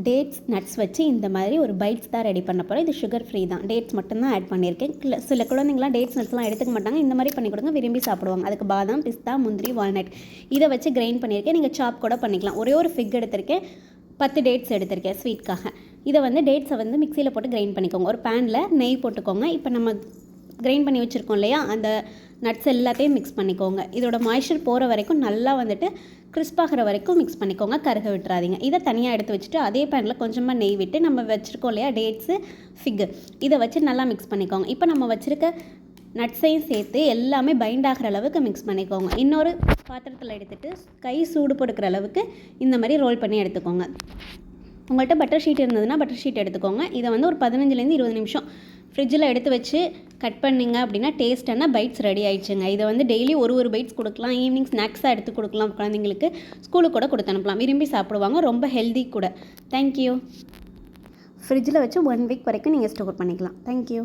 Dates nuts வச்சு இந்த மாதிரி ஒரு பைட்ஸ் தான் ரெடி பண்ண போகிறோம். இது சுகர் ஃப்ரீ தான். டேட்ஸ் மட்டும்தான் ஆட் பண்ணியிருக்கேன். சில குழந்தைங்களாம் டேட்ஸ் நட்ஸ்லாம் எடுத்துக்க மாட்டாங்க. இந்த மாதிரி பண்ணி கொடுங்க, விரும்பி சாப்பிடுவாங்க. அதுக்கு பாதாம், பிஸ்தா, முந்திரி, வால்நட் இதை வச்சு கிரைண்ட் பண்ணியிருக்கேன். நீங்கள் சாப் கூட பண்ணிக்கலாம். ஒரே ஒரு ஃபிக் எடுத்திருக்கேன், 10 டேட்ஸ் எடுத்திருக்கேன் ஸ்வீட்காக. இதை வந்து டேட்ஸை வந்து மிக்சியில் போட்டு கிரைண்ட் பண்ணிக்கோங்க. ஒரு பேனில் நெய் போட்டுக்கோங்க. இப்போ நம்ம கிரைண்ட் பண்ணி வச்சுருக்கோம் இல்லையா, அந்த நட்ஸ் எல்லாத்தையும் மிக்ஸ் பண்ணிக்கோங்க. இதோட மாய்ஸ்சர் போகிற வரைக்கும் நல்லா வந்துட்டு கிறிஸ்பாகிற வரைக்கும் மிக்ஸ் பண்ணிக்கோங்க. கருக விட்டுறாதீங்க. இதை தனியாக எடுத்து வச்சுட்டு அதே பேனில் கொஞ்சமாக நெய் விட்டு நம்ம வச்சுருக்கோம் இல்லையா டேட்ஸு, ஃபிக்கு, இதை வச்சு நல்லா மிக்ஸ் பண்ணிக்கோங்க. இப்போ நம்ம வச்சுருக்க நட்ஸையும் சேர்த்து எல்லாமே பைண்ட் ஆகிற அளவுக்கு மிக்ஸ் பண்ணிக்கோங்க. இன்னொரு பாத்திரத்தில் எடுத்துகிட்டு கை சூடு பொடுக்கிற அளவுக்கு இந்த மாதிரி ரோல் பண்ணி எடுத்துக்கோங்க. உங்கள்கிட்ட பட்டர் ஷீட் இருந்ததுன்னா பட்டர் ஷீட் எடுத்துக்கோங்க. இதை வந்து ஒரு 15லேருந்து 20 நிமிஷம் ஃப்ரிட்ஜில் எடுத்து வச்சு கட் பண்ணிங்க அப்படின்னா டேஸ்ட்டான பைட்ஸ் ரெடி ஆகிடுச்சுங்க. இதை வந்து டெய்லி ஒரு பைட்ஸ் கொடுக்கலாம். ஈவினிங் ஸ்நாக்ஸாக எடுத்து கொடுக்கலாம். குழந்தைங்களுக்கு ஸ்கூலுக்கு கூட கொடுத்து அனுப்பலாம். விரும்பி சாப்பிடுவாங்க. ரொம்ப ஹெல்தி கூட. தேங்க்யூ. ஃப்ரிட்ஜில் வச்சு 1 வீக் வரைக்கும் நீங்கள் ஸ்டோர் பண்ணிக்கலாம். தேங்க்யூ.